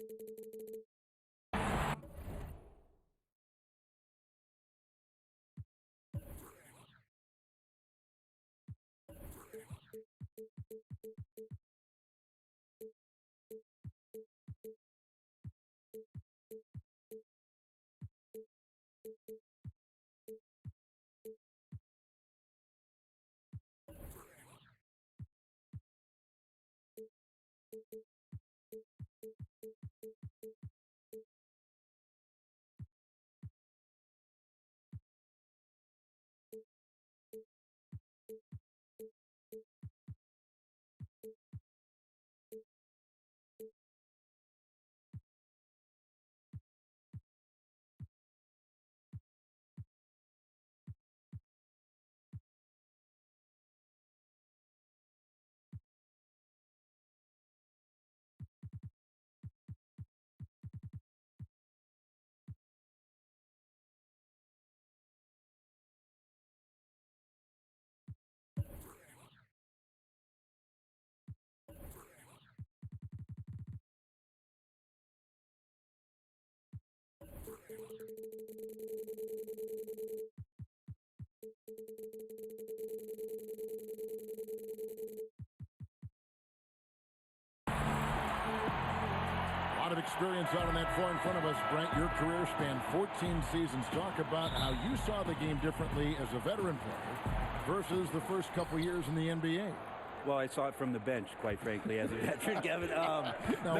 Of experience out on that floor in front of us, Brent. Your career spanned 14 seasons. Talk about how you saw the game differently as a veteran player versus the first couple years in the NBA. Well, I saw it from the bench, quite frankly, as a veteran, Kevin. Now,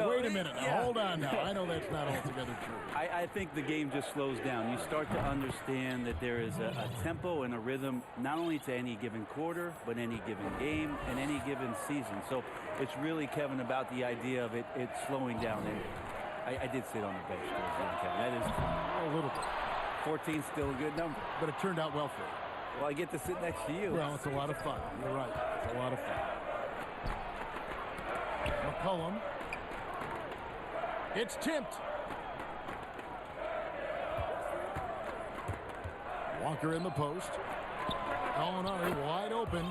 wait a minute. Now, hold on now. I know that's not altogether true. I think the game just slows down. You start to understand that there is a tempo and a rhythm, not only to any given quarter, but any given game and any given season. So it's really, Kevin, about the idea of it slowing down. And I did sit on the bench, Kevin. That is a little bit. 14 still a good number. But it turned out well for you. Well, I get to sit next to you. Well, it's a lot of fun. You're right. It's a lot of fun. McCollum. It's tipped. Walker in the post. Gallinari wide open.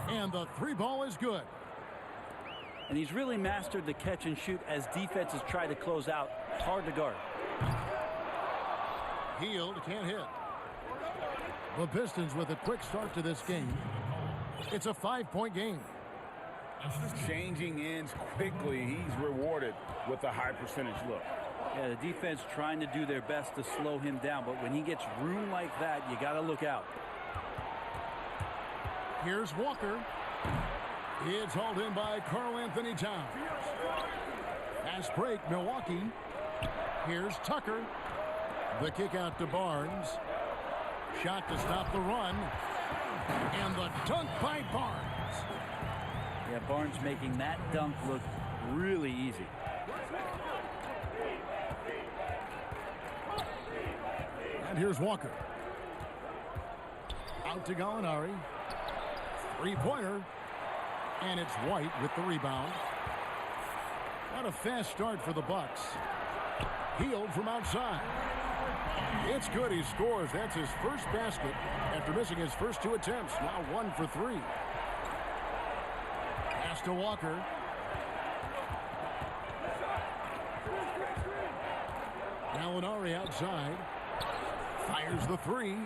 And the three ball is good. And he's really mastered the catch and shoot as defenses try to close out. Hard to guard. Healed, can't hit. The Pistons with a quick start to this game. It's a 5-point game. Changing ends quickly. He's rewarded with a high percentage look. Yeah, the defense trying to do their best to slow him down, but when he gets room like that, you got to look out. Here's Walker. It's hauled in by Karl-Anthony Towns. Fast break, Milwaukee. Here's Tucker. The kick out to Barnes. Shot to stop the run. And the dunk by Barnes. Yeah, Barnes making that dunk look really easy. And here's Walker. Out to Gallinari. Three-pointer. And it's White with the rebound. What a fast start for the Bucks. Healed from outside. It's good. He scores. That's his first basket after missing his first two attempts. Now 1 for 3. Pass to Walker. Gallinari outside. Fires the three.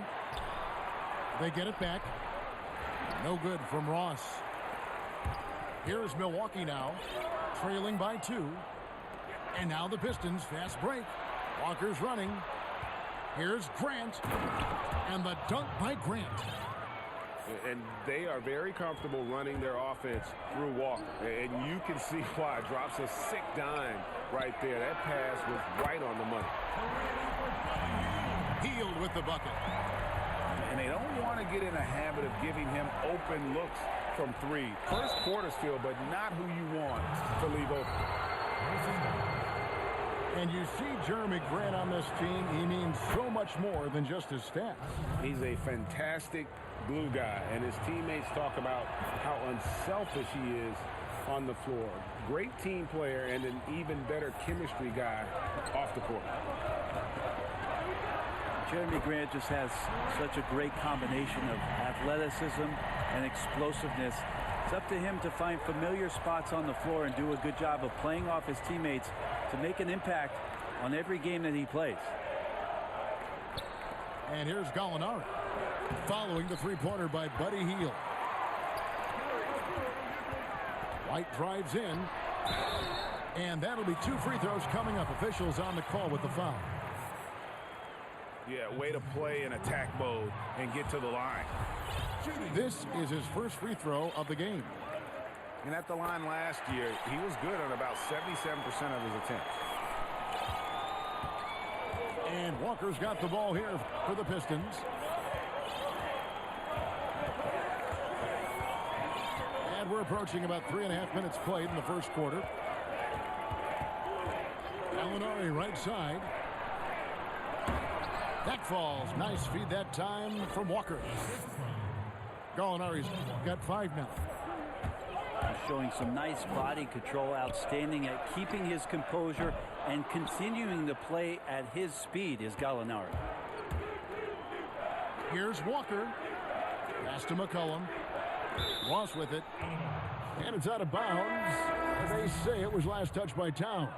They get it back. No good from Ross. Here's Milwaukee now, trailing by 2. And now the Pistons fast break. Walker's running. Here's Grant. And the dunk by Grant. And they are very comfortable running their offense through Walker. And you can see why. Drops a sick dime right there. That pass was right on the money. Healed with the bucket. And they don't want to get in a habit of giving him open looks from 3. First quarter still, but not who you want to leave open. And you see Jeremy Grant on this team. He means so much more than just his stats. He's a fantastic glue guy, and his teammates talk about how unselfish he is on the floor. Great team player and an even better chemistry guy off the court. Jeremy Grant just has such a great combination of athleticism and explosiveness. It's up to him to find familiar spots on the floor and do a good job of playing off his teammates to make an impact on every game that he plays. And here's Gallinari following the three-pointer by Buddy Hield. White drives in, and that'll be 2 free throws coming up. Officials on the call with the foul. Yeah, way to play in attack mode and get to the line. This is his first free throw of the game. And at the line last year, he was good on about 77% of his attempts. And Walker's got the ball here for the Pistons. And we're approaching about 3.5 minutes played in the first quarter. Gallinari right side. That falls. Nice feed that time from Walker. Gallinari's got 5 now. Showing some nice body control, outstanding at keeping his composure and continuing to play at his speed is Gallinari. Here's Walker. Pass to McCollum. Ross with it. And it's out of bounds. They say it was last touched by Towns.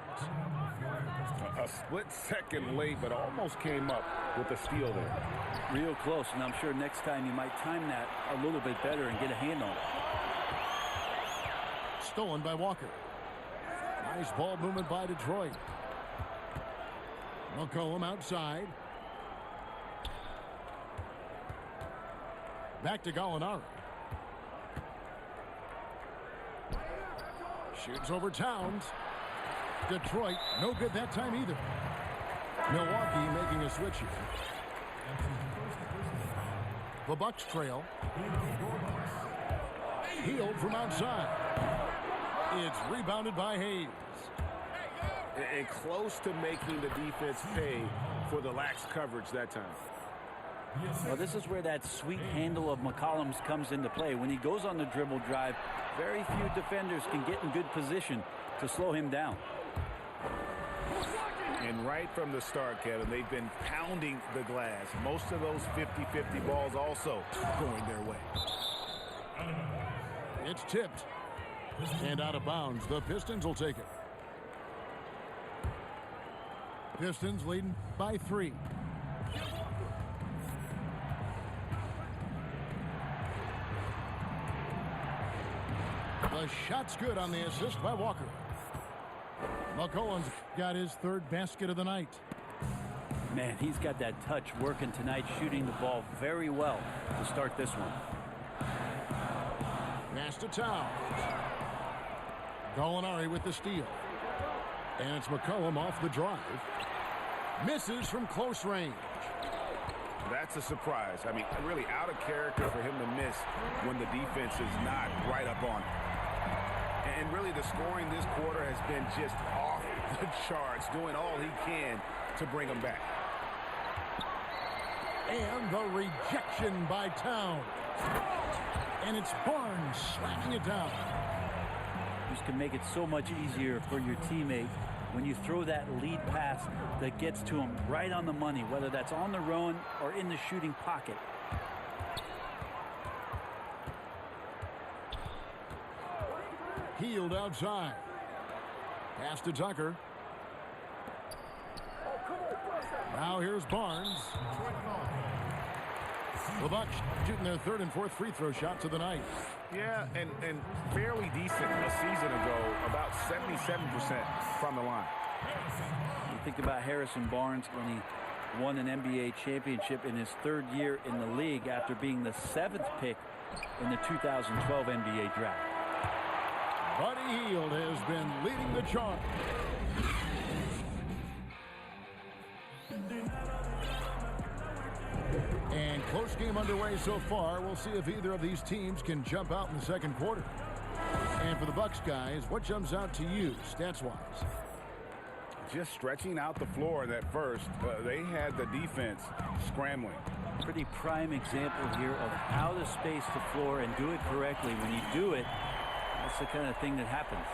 A split second late, but almost came up with a steal there. Real close, and I'm sure next time you might time that a little bit better and get a hand on it. Stolen by Walker. Nice ball movement by Detroit. McCollum outside. Back to Gallinari. Shoots over Towns. Detroit, no good that time either. Milwaukee making a switch here. The Bucks trail. Hield from outside. It's rebounded by Hayes. And close to making the defense pay for the lax coverage that time. Well, this is where that sweet handle of McCollum's comes into play. When he goes on the dribble drive, very few defenders can get in good position to slow him down. And right from the start, Kevin, they've been pounding the glass. Most of those 50-50 balls also going their way. It's tipped. And out of bounds. The Pistons will take it. Pistons leading by 3. The shot's good on the assist by Walker. McCollum's got his 3rd basket of the night. Man, he's got that touch working tonight, shooting the ball very well to start this one. Pass to Towns. Gallinari with the steal. And it's McCollum off the drive. Misses from close range. That's a surprise. I mean, really out of character for him to miss when the defense is not right up on him. And really the scoring this quarter has been just off the charts, doing all he can to bring them back. And the rejection by Towns. And it's Barnes slamming it down. This can make it so much easier for your teammate when you throw that lead pass that gets to him right on the money, whether that's on the run or in the shooting pocket. Hield outside. Pass to Tucker. Now here's Barnes. The Bucks shooting their 3rd and 4th free throw shots of the night. Yeah, and fairly decent a season ago, about 77% from the line. You think about Harrison Barnes when he won an NBA championship in his 3rd year in the league after being the 7th pick in the 2012 NBA draft. Buddy Hield has been leading the charge. And close game underway so far. We'll see if either of these teams can jump out in the second quarter. And for the Bucks guys, what jumps out to you stats-wise? Just stretching out the floor in that first. They had the defense scrambling. Pretty prime example here of how to space the floor and do it correctly. When you do it, that's the kind of thing that happens.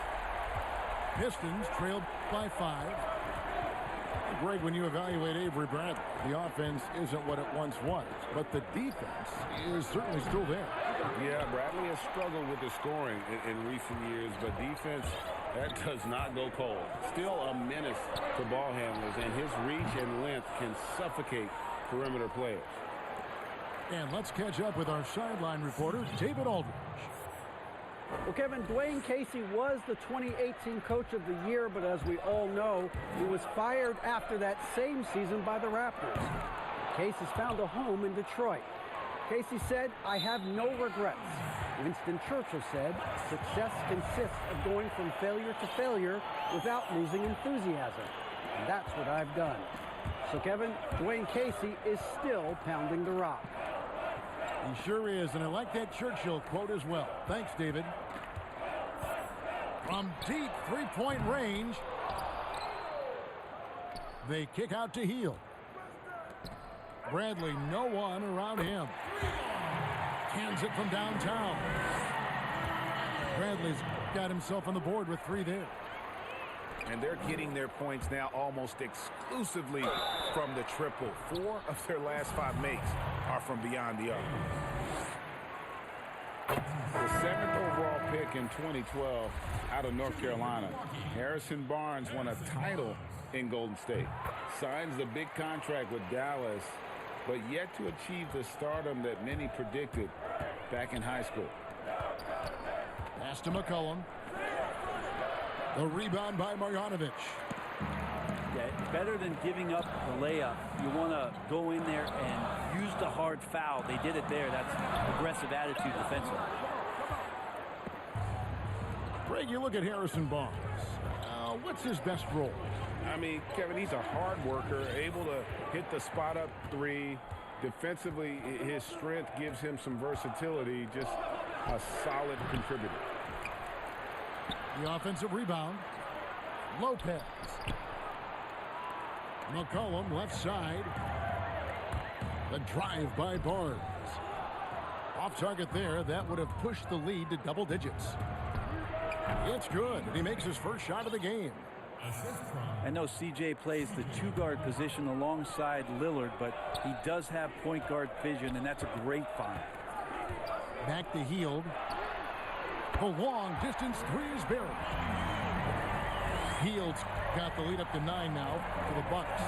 Pistons trailed by 5. Greg, when you evaluate Avery Bradley, the offense isn't what it once was, but the defense is certainly still there. Yeah, Bradley has struggled with the scoring in recent years, but defense, that does not go cold. Still a menace to ball handlers, and his reach and length can suffocate perimeter players. And let's catch up with our sideline reporter, David Aldridge. Well, Kevin, Dwayne Casey was the 2018 Coach of the Year, but as we all know, he was fired after that same season by the Raptors. Casey's found a home in Detroit. Casey said, "I have no regrets." Winston Churchill said, "Success consists of going from failure to failure without losing enthusiasm. And that's what I've done." So, Kevin, Dwayne Casey is still pounding the rock. He sure is, and I like that Churchill quote as well. Thanks, David. From deep three-point range, they kick out to Hield. Bradley, no one around him. Hands it from downtown. Bradley's got himself on the board with 3 there. And they're getting their points now almost exclusively from the triple. 4 of their last 5 makes are from beyond the arc. The 7th overall pick in 2012 out of North Carolina. Harrison Barnes won a title in Golden State. Signs the big contract with Dallas, but yet to achieve the stardom that many predicted back in high school. Pass to McCollum. The rebound by Marjanovic. Yeah, better than giving up the layup. You want to go in there and use the hard foul. They did it there. That's aggressive attitude defensively. Greg, you look at Harrison Barnes. What's his best role? I mean, Kevin, he's a hard worker, able to hit the spot-up 3. Defensively, his strength gives him some versatility, just a solid contributor. The offensive rebound. Lopez. McCollum left side. The drive by Barnes. Off target there. That would have pushed the lead to double digits. It's good. He makes his first shot of the game. I know CJ plays the 2-guard position alongside Lillard, but he does have point guard vision, and that's a great find. Back to Hield. The long distance 3 is buried. Hield's got the lead up to 9 now for the Bucks.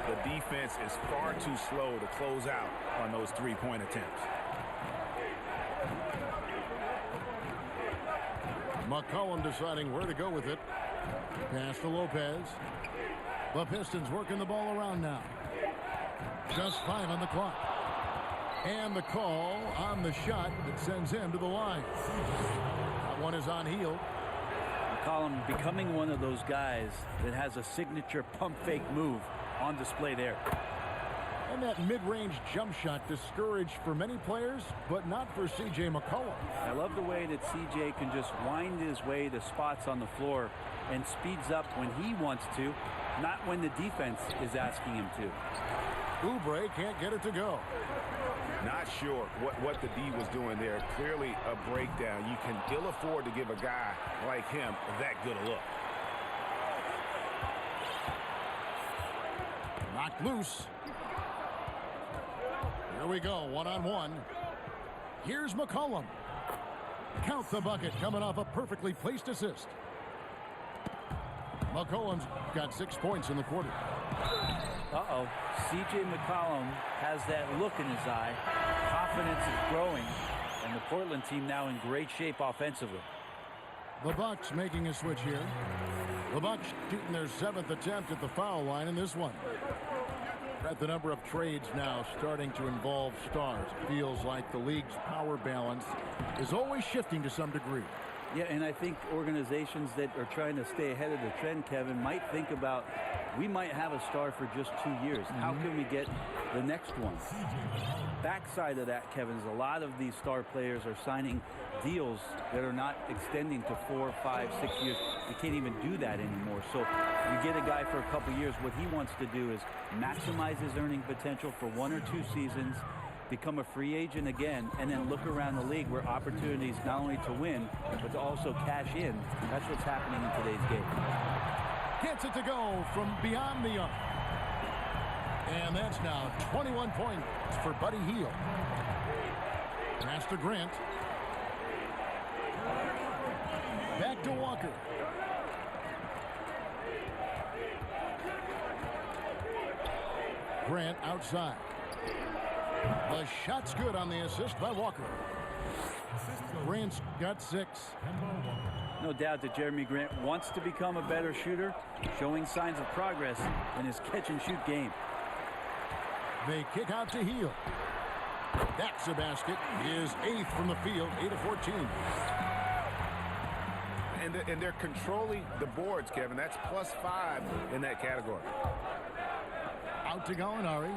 The defense is far too slow to close out on those 3-point attempts. McCollum deciding where to go with it. Pass to Lopez. The Pistons working the ball around now. Just 5 on the clock. And the call on the shot that sends him to the line. That one is on Hield. McCollum becoming one of those guys that has a signature pump fake move on display there. And that mid-range jump shot discouraged for many players, but not for C.J. McCollum. I love the way that C.J. can just wind his way to spots on the floor and speeds up when he wants to, not when the defense is asking him to. Oubre can't get it to go. Not sure what the D was doing there. Clearly a breakdown. You can ill afford to give a guy like him that good a look. Knocked loose. Here we go, 1-on-1. Here's McCollum. Count the bucket coming off a perfectly placed assist. McCollum's got 6 points in the quarter. Uh-oh. C.J. McCollum has that look in his eye. Confidence is growing. And the Portland team now in great shape offensively. The Bucks making a switch here. The Bucks shooting their 7th attempt at the foul line in this one. At the number of trades now starting to involve stars. It feels like the league's power balance is always shifting to some degree. Yeah, and I think organizations that are trying to stay ahead of the trend, Kevin, might think about, we might have a star for just 2 years. How can we get the next one? Backside of that, Kevin, is a lot of these star players are signing deals that are not extending to 4, 5, 6 years. You can't even do that anymore. So you get a guy for a couple years. What he wants to do is maximize his earning potential for 1 or 2 seasons, become a free agent again, and then look around the league where opportunities not only to win, but to also cash in. That's what's happening in today's game. Gets it to go from beyond the arc. And that's now 21 points for Buddy Hield. Pass to Grant. Back to Walker. Grant outside. The shot's good on the assist by Walker. Grant's got 6. No doubt that Jeremy Grant wants to become a better shooter, showing signs of progress in his catch-and-shoot game. They kick out to Hield. That's a basket. His 8th from the field, 8 of 14. And they're controlling the boards, Kevin. That's +5 in that category. Out to Gallinari.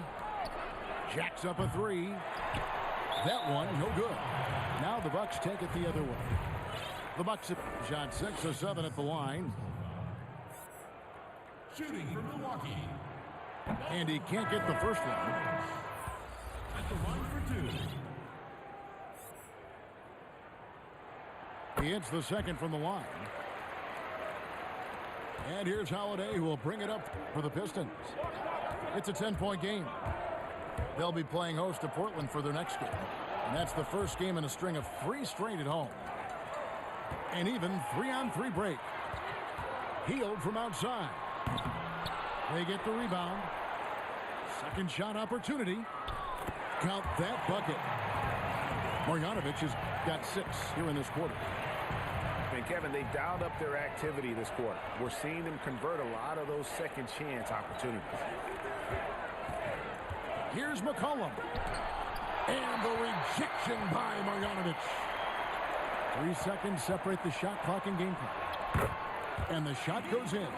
Jacks up a 3. That one, no good. Now the Bucks take it the other way. The Bucks have shot 6 of 7 at the line. Shooting for Milwaukee. And he can't get the first one. At the line for 2. He hits the second from the line. And here's Holiday, who will bring it up for the Pistons. It's a 10-point game. They'll be playing host to Portland for their next game. And that's the first game in a string of 3 straight at home. And even 3-on-3 break. Hield from outside. They get the rebound. Second shot opportunity. Count that bucket. Marjanovic has got 6 here in this quarter. And Kevin, they dialed up their activity this quarter. We're seeing them convert a lot of those second chance opportunities. Here's McCollum. And the rejection by Marjanovic. 3 seconds separate the shot clock and game clock. And the shot goes in.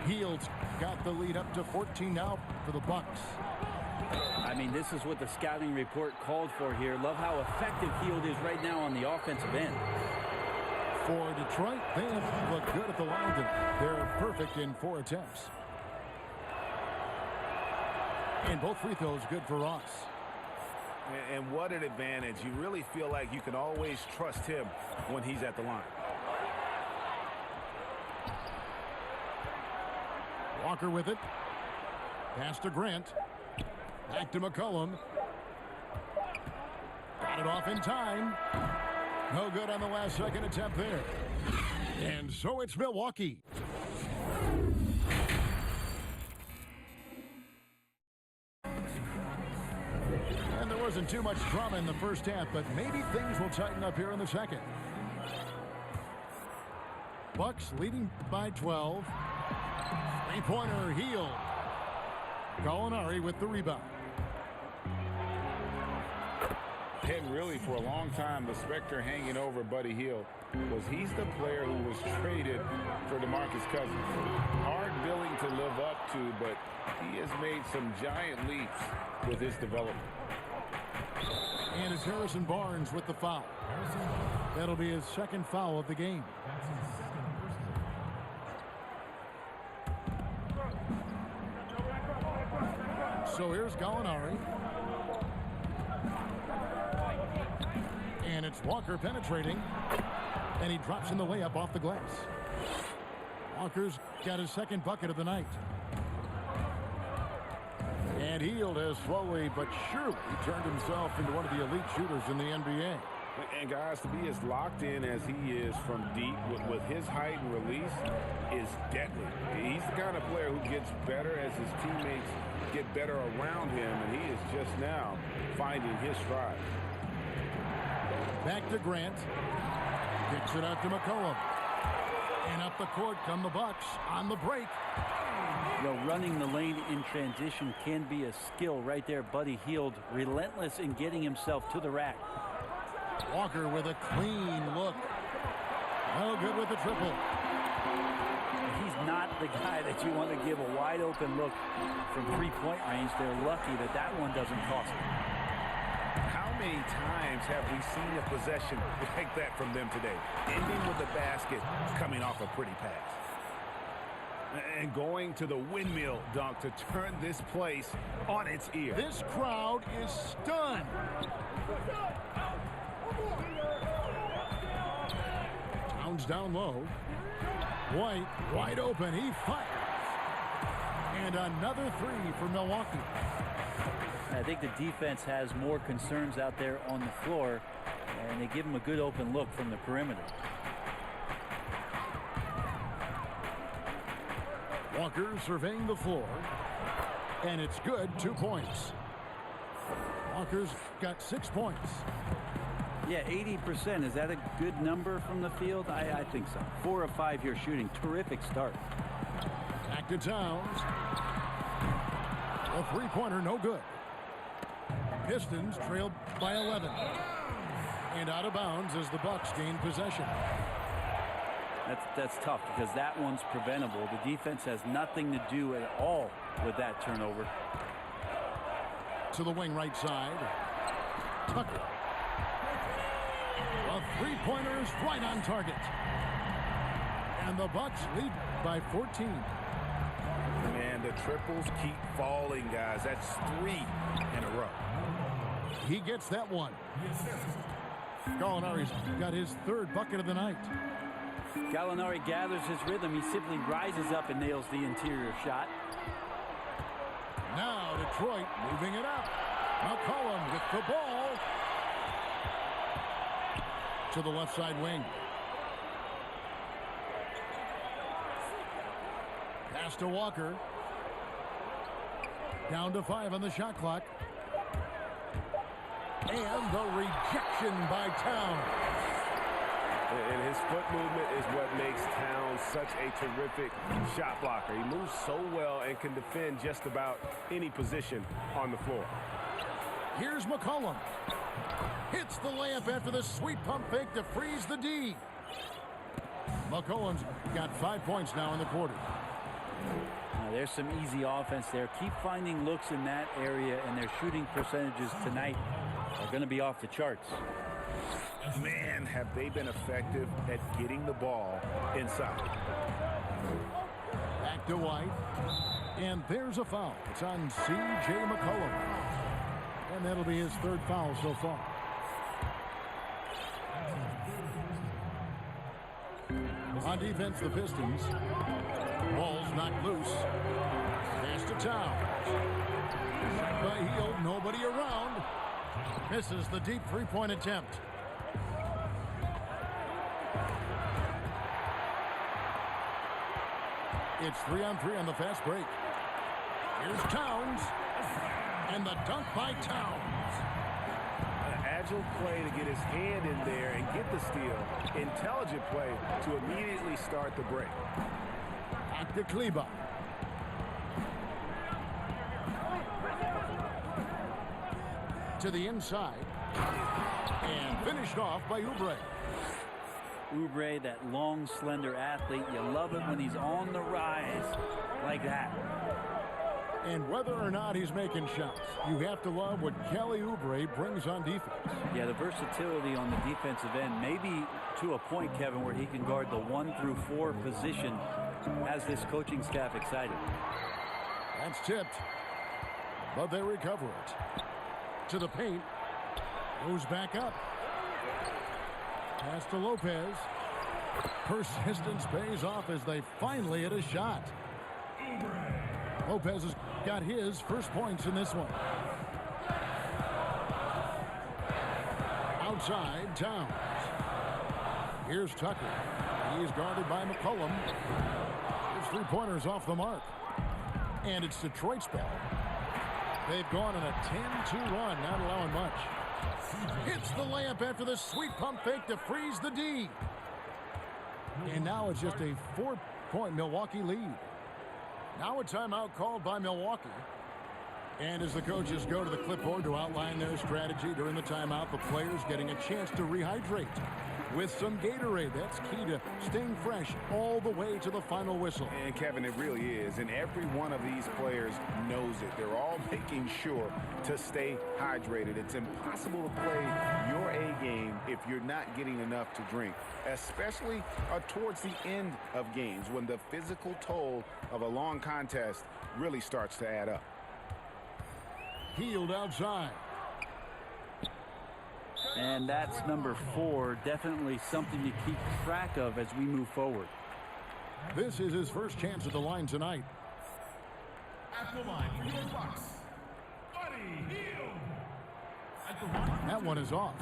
Hield's got the lead up to 14 now for the Bucks. I mean, this is what the scouting report called for here. Love how effective Hield is right now on the offensive end. For Detroit, they have looked good at the line tonight. They're perfect in 4 attempts. And both free throws good for Ross. And what an advantage. You really feel like you can always trust him when he's at the line. Walker with it. Pass to Grant. Back to McCollum. Got it off in time. No good on the last second attempt there. And so it's Milwaukee. And there wasn't too much drama in the first half, but maybe things will tighten up here in the second. Bucks leading by 12. Three-pointer Hield. Gallinari with the rebound. And really, for a long time, the specter hanging over Buddy Hield was he's the player who was traded for DeMarcus Cousins. Hard billing to live up to, but he has made some giant leaps with his development. And it's Harrison Barnes with the foul. That'll be his second foul of the game. So here's Gallinari. And it's Walker penetrating. And he drops in the layup off the glass. Walker's got his second bucket of the night. And Hield has slowly but surely turned himself into one of the elite shooters in the NBA. And guys, to be as locked in as he is from deep with his height and release is deadly. He's the kind of player who gets better as his teammates get better around him, and he is just now finding his stride. Back to Grant. Kicks it out to McCollum. And up the court come the Bucks on the break. You know, running the lane in transition can be a skill right there. Buddy Hield, relentless in getting himself to the rack. Walker with a clean look. No good with the triple. He's not the guy that you want to give a wide open look from three-point range. They're lucky that that one doesn't cost them. How many times have we seen a possession like that from them today? Ending with a basket, coming off a pretty pass. And going to the windmill dunk to turn this place on its ear. This crowd is stunned. Towns down low. White, wide open. He fires. And another three for Milwaukee. I think the defense has more concerns out there on the floor, and they give him a good open look from the perimeter. Walker surveying the floor, and it's good. 2 points. Walker's got 6 points. Yeah, 80%. Is that a good number from the field? I think so. 4 of 5 here shooting. Terrific start. Back to Towns. A three-pointer, no good. Pistons trailed by 11. And out of bounds as the Bucks gain possession. That's tough because that one's preventable. The defense has nothing to do at all with that turnover. To the wing right side. Tucker. A three-pointer is right on target. And the Bucks lead by 14. Man, the triples keep falling, guys. That's 3 in a row. He gets that one. Gallinari's got his 3rd bucket of the night. Gallinari gathers his rhythm. He simply rises up and nails the interior shot. Now Detroit moving it up. McCollum with the ball. To the left side wing. Pass to Walker. Down to 5 on the shot clock. And the rejection by Towns. And his foot movement is what makes Towns such a terrific shot blocker. He moves so well and can defend just about any position on the floor. Here's McCollum. Hits the layup after the sweet pump fake to freeze the D. McCollum's got 5 points now in the quarter. Now, there's some easy offense there. Keep finding looks in that area, and their shooting percentages tonight are going to be off the charts. Man, have they been effective at getting the ball inside. Back to White. And there's a foul. It's on C.J. McCollum. And that'll be his 3rd foul so far. On defense, the Pistons. Ball's knocked loose. Pass to Towns. Shot by Hield. Nobody around. Misses the deep three-point attempt. It's 3-on-3 on the fast break. Here's Towns. And the dunk by Towns. An agile play to get his hand in there and get the steal. Intelligent play to immediately start the break. Back to Kleber. To the inside. And finished off by Oubre. Oubre, that long, slender athlete. You love it when he's on the rise like that. And whether or not he's making shots, you have to love what Kelly Oubre brings on defense. Yeah, the versatility on the defensive end, maybe to a point, Kevin, where he can guard the 1 through 4 position, has this coaching staff excited. That's tipped, but they recover it. To the paint, goes back up. Pass to Lopez. Persistence pays off as they finally hit a shot. Lopez has got his first points in this one. Outside, Towns. Here's Tucker. He's guarded by McCollum. His three-pointers off the mark. And it's Detroit's ball. They've gone on a 10-2 run, not allowing much. Hits the layup after the sweet pump fake to freeze the D. And now it's just a 4-point Milwaukee lead. Now a timeout called by Milwaukee. And as the coaches go to the clipboard to outline their strategy during the timeout, the players getting a chance to rehydrate with some Gatorade. That's key to staying fresh all the way to the final whistle. And Kevin, it really is. And every one of these players knows it. They're all making sure to stay hydrated. It's impossible to play your A game if you're not getting enough to drink, especially towards the end of games when the physical toll of a long contest really starts to add up. Hield outside. And that's number 4. Definitely something to keep track of as we move forward. This is his first chance at the line tonight. At the line for your Bucks, Buddy That one is off.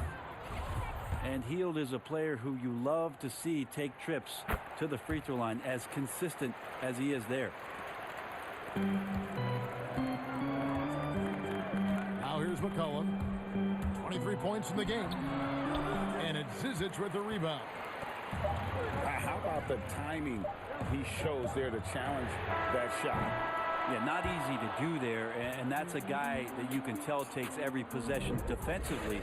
And Hield is a player who you love to see take trips to the free throw line, as consistent as he is there. Now here's McCollum. 23 points in the game. And it's Zizic with the rebound. How about the timing he shows there to challenge that shot? Yeah, not easy to do there, and that's a guy that you can tell takes every possession defensively.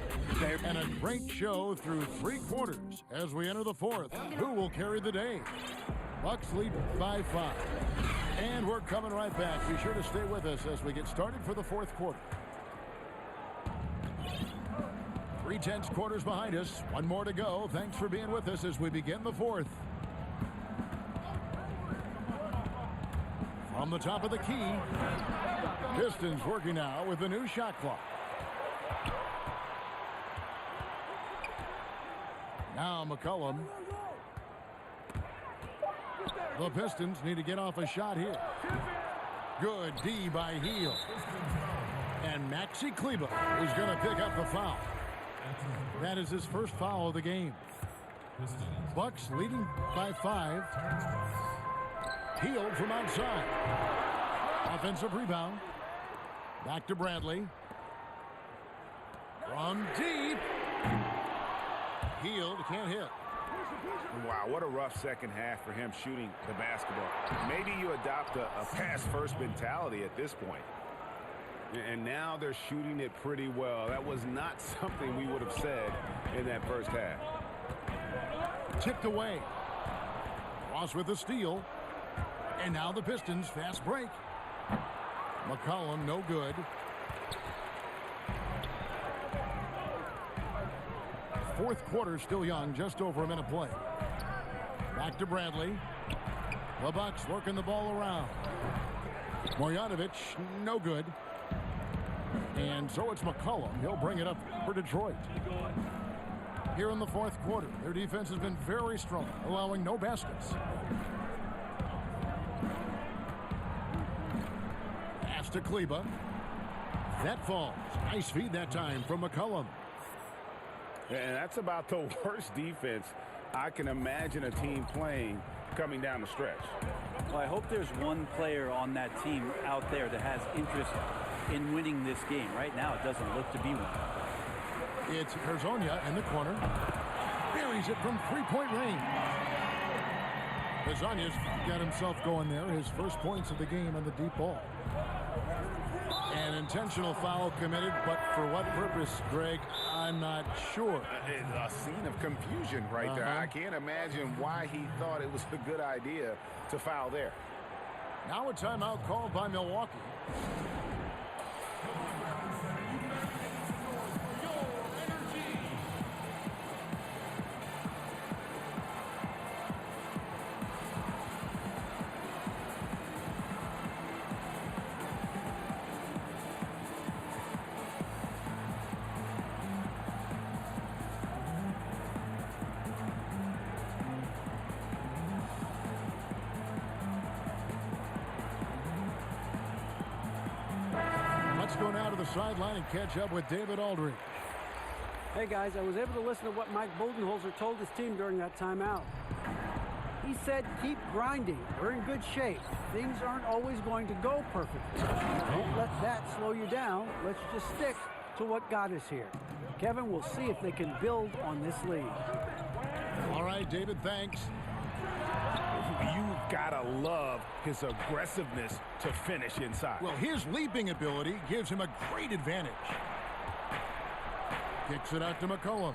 And a great show through 3 quarters as we enter the 4th. Who will carry the day? Bucks lead by 5. And we're coming right back. Be sure to stay with us as we get started for the 4th quarter. 3/10 quarters behind us. 1 more to go. Thanks for being with us as we begin the 4th. From the top of the key, Pistons working now with the new shot clock. Now McCollum. The Pistons need to get off a shot here. Good D by Hield. And Maxi Kleber is going to pick up the foul. That is his first foul of the game. Bucks leading by 5. Hield from outside. Offensive rebound. Back to Bradley. From deep. Hield can't hit. Wow, what a rough second half for him shooting the basketball. Maybe you adopt a pass-first mentality at this point. And now they're shooting it pretty well. That was not something we would have said in that first half. Tipped away. Ross with the steal. And now the Pistons fast break. McCollum no good. Fourth quarter still young, just over a minute play. Back to Bradley. The Bucks working the ball around. Marjanovic no good. And so it's McCollum. He'll bring it up for Detroit. Here in the 4th quarter, their defense has been very strong, allowing no baskets. Pass to Kleber. That falls. Nice feed that time from McCollum. And that's about the worst defense I can imagine a team playing coming down the stretch. Well, I hope there's one player on that team out there that has interest in winning this game. Right now, it doesn't look to be one. It's Hezonja in the corner. Buries it from 3-point range. Hezonja's got himself going there. His first points of the game on the deep ball. An intentional foul committed, but for what purpose, Greg, I'm not sure. A scene of confusion right there. I can't imagine why he thought it was a good idea to foul there. Now a timeout called by Milwaukee. Go now to the sideline and catch up with David Aldridge. Hey guys, I was able to listen to what Mike Budenholzer told his team during that timeout. He said, keep grinding. We're in good shape. Things aren't always going to go perfectly. Don't let that slow you down. Let's just stick to what got us here. Kevin, we'll see if they can build on this lead. All right, David, thanks. You've got to love his aggressiveness to finish inside. Well, his leaping ability gives him a great advantage. Kicks it out to McCollum.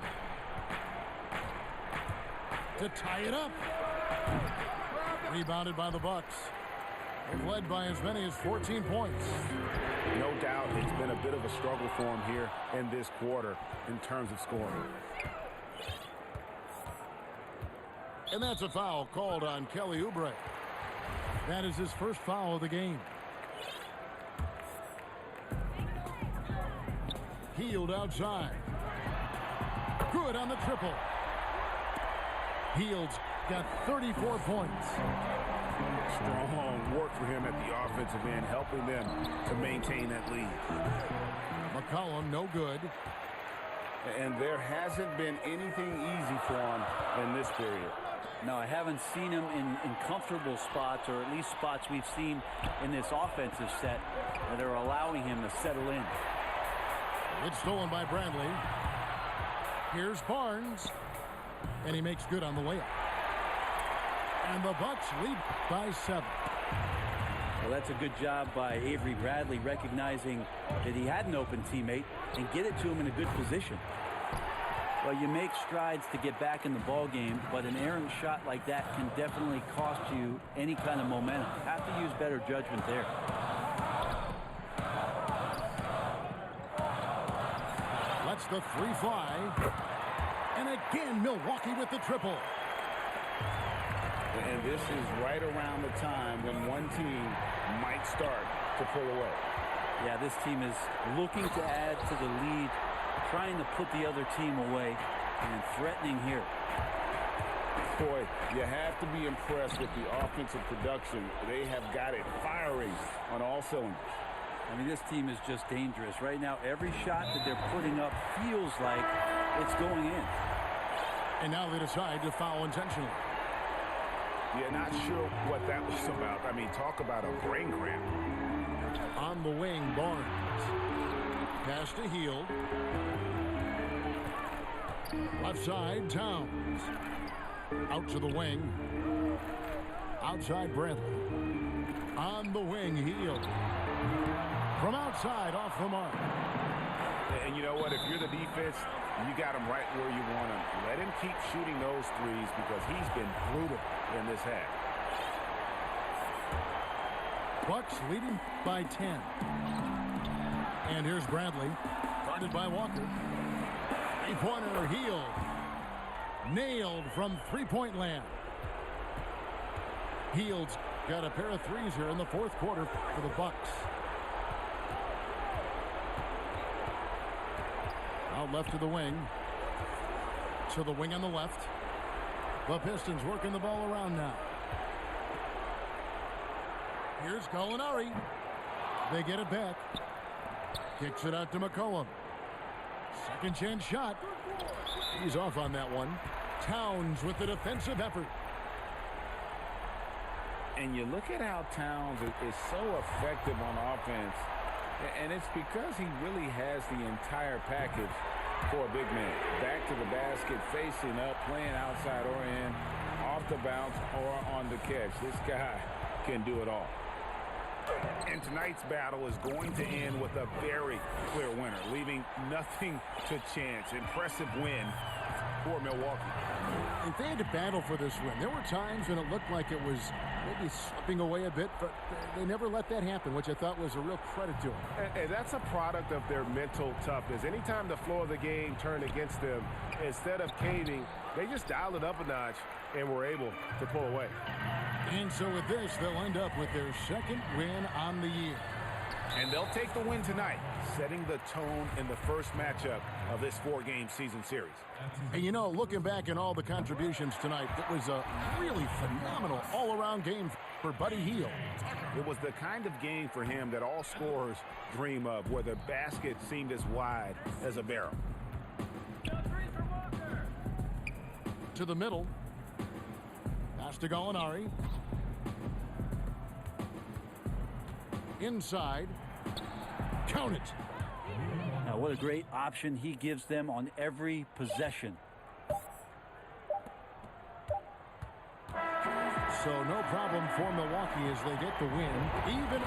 To tie it up. Rebounded by the Bucks. They've led by as many as 14 points. No doubt it's been a bit of a struggle for him here in this quarter in terms of scoring. And that's a foul called on Kelly Oubre. That is his first foul of the game. Hield outside. Good on the triple. Hield's got 34 points. Strong work for him at the defensive end, helping them to maintain that lead. McCollum, no good. And there hasn't been anything easy for him in this period. No, I haven't seen him in comfortable spots, or at least spots we've seen in this offensive set that are allowing him to settle in. It's stolen by Bradley. Here's Barnes. And he makes good on the layup. And the Bucks lead by 7. Well, that's a good job by Avery Bradley, recognizing that he had an open teammate and get it to him in a good position. Well, you make strides to get back in the ball game, but an errant shot like that can definitely cost you any kind of momentum. Have to use better judgment there. Lets the 3 fly. And again, Milwaukee with the triple. And this is right around the time when one team might start to pull away. Yeah, this team is looking to add to the lead, trying to put the other team away, and threatening here. Boy, you have to be impressed with the offensive production. They have got it firing on all cylinders. I mean, this team is just dangerous. Right now, every shot that they're putting up feels like it's going in. And now they decide to foul intentionally. Yeah, not sure what that was about. I mean, talk about a brain cramp. On the wing, Barnes. Pass to Hield. Left side, Towns. Out to the wing. Outside, Bradley. On the wing, Hield. From outside, off the mark. And you know what? If you're the defense, you got him right where you want him. Let him keep shooting those threes because he's been brutal in this half. Bucks leading by 10. And here's Bradley. Guarded by Walker. 3-pointer, Hield. Nailed from three-point land. Hield's got a pair of threes here in the fourth quarter for the Bucks. Out left to the wing. To the wing on the left. The Pistons working the ball around now. Here's Gallinari. They get it back. Kicks it out to McCollum. Second chance shot. He's off on that one. Towns with the defensive effort. And you look at how Towns is so effective on offense. And it's because he really has the entire package for a big man. Back to the basket, facing up, playing outside or in, off the bounce or on the catch. This guy can do it all. And tonight's battle is going to end with a very clear winner, leaving nothing to chance. Impressive win for Milwaukee. If they had to battle for this win, there were times when it looked like it was maybe slipping away a bit, but they never let that happen, which I thought was a real credit to them. And that's a product of their mental toughness. Anytime the floor of the game turned against them, instead of caving, they just dialed it up a notch and were able to pull away. And so with this, they'll end up with their second win on the year. And they'll take the win tonight, setting the tone in the first matchup of this 4-game season series. And you know, looking back at all the contributions tonight, it was a really phenomenal all-around game for Buddy Hield. It was the kind of game for him that all scorers dream of, where the basket seemed as wide as a barrel. To the middle. Pass to Gallinari. Inside. Count it. Now, what a great option he gives them on every possession. So no problem for Milwaukee as they get the win. Even